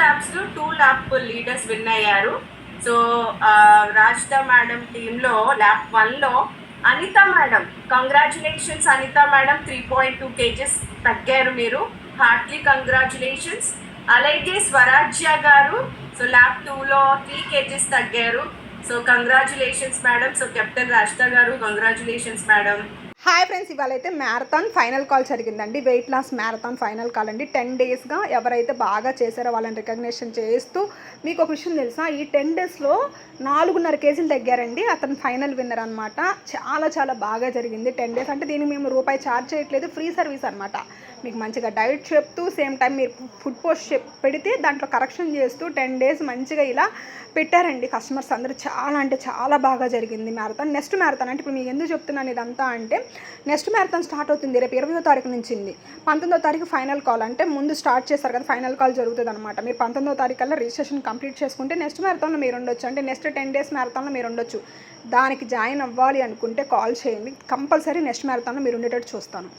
ల్యాబ్స్లో 2 lab leaders win అయ్యారు. So Rajitha madam టీంలో lab 1లో Anitha madam, congratulations Anitha madam, 3.2 kgs తగ్గారు మీరు, హార్ట్లీ కంగ్రాచులేషన్స్. అలాగే స్వరాజ్య గారు సో ల్యాబ్ 2లో 3 kgs తగ్గారు. So congratulations madam. So captain Rajitha garu congratulations madam. Hi friends, ఇవాళ అయితే మ్యారథాన్ ఫైనల్ కాల్ జరిగిందండి. Weight loss marathon final call అండి. 10 daysగా ఎవరైతే బాగా చేశారో వాళ్ళని రికగ్నిషన్ చేస్తూ, మీకు ఒక విషయం తెలుసా, ఈ 10 daysలో 4.5 kgs తగ్గారండి. అతను ఫైనల్ విన్నర్ అనమాట. చాలా చాలా బాగా జరిగింది 10 days. అంటే దీనికి మేము రూపాయి ఛార్జ్ చేయట్లేదు, ఫ్రీ సర్వీస్ అనమాట. మీకు మంచిగా డైట్ చెప్తూ సేమ్ టైం మీరు ఫుడ్ పోస్ట్ పెడితే దాంట్లో కరెక్షన్ చేస్తూ 10 days మంచిగా ఇలా పెట్టారండి. కస్టమర్స్ అందరూ చాలా అంటే చాలా బాగా జరిగింది మ్యారథాన్. నెక్స్ట్ మ్యారథాన్ అంటే ఇప్పుడు మీకు ఎందుకు చెప్తున్నాను ఇదంతా అంటే, నెక్స్ట్ మ్యారథాన్ స్టార్ట్ అవుతుంది రేపు 20వ తారీఖు నుంచి. 19వ తారీఖు ఫైనల్ కాల్, అంటే ముందు స్టార్ట్ చేస్తారు కదా, ఫైనల్ కాల్ జరుగుతుంది అనమాట. మీరు 19వ తారీఖు కల్లా రిజిస్ట్రేషన్ కంప్లీట్ చేసుకుంటే నెక్స్ట్ మ్యారథాన్లో మీరు ఉండొచ్చు. అంటే నెక్స్ట్ 10 days మ్యారథాన్లో మీరు ఉండొచ్చు. దానికి జాయిన్ అవ్వాలి అనుకుంటే కాల్ చేయండి. కంపల్సరీ నెక్స్ట్ మ్యారథాన్లో మీరు ఉండేటట్టు చూస్తాను.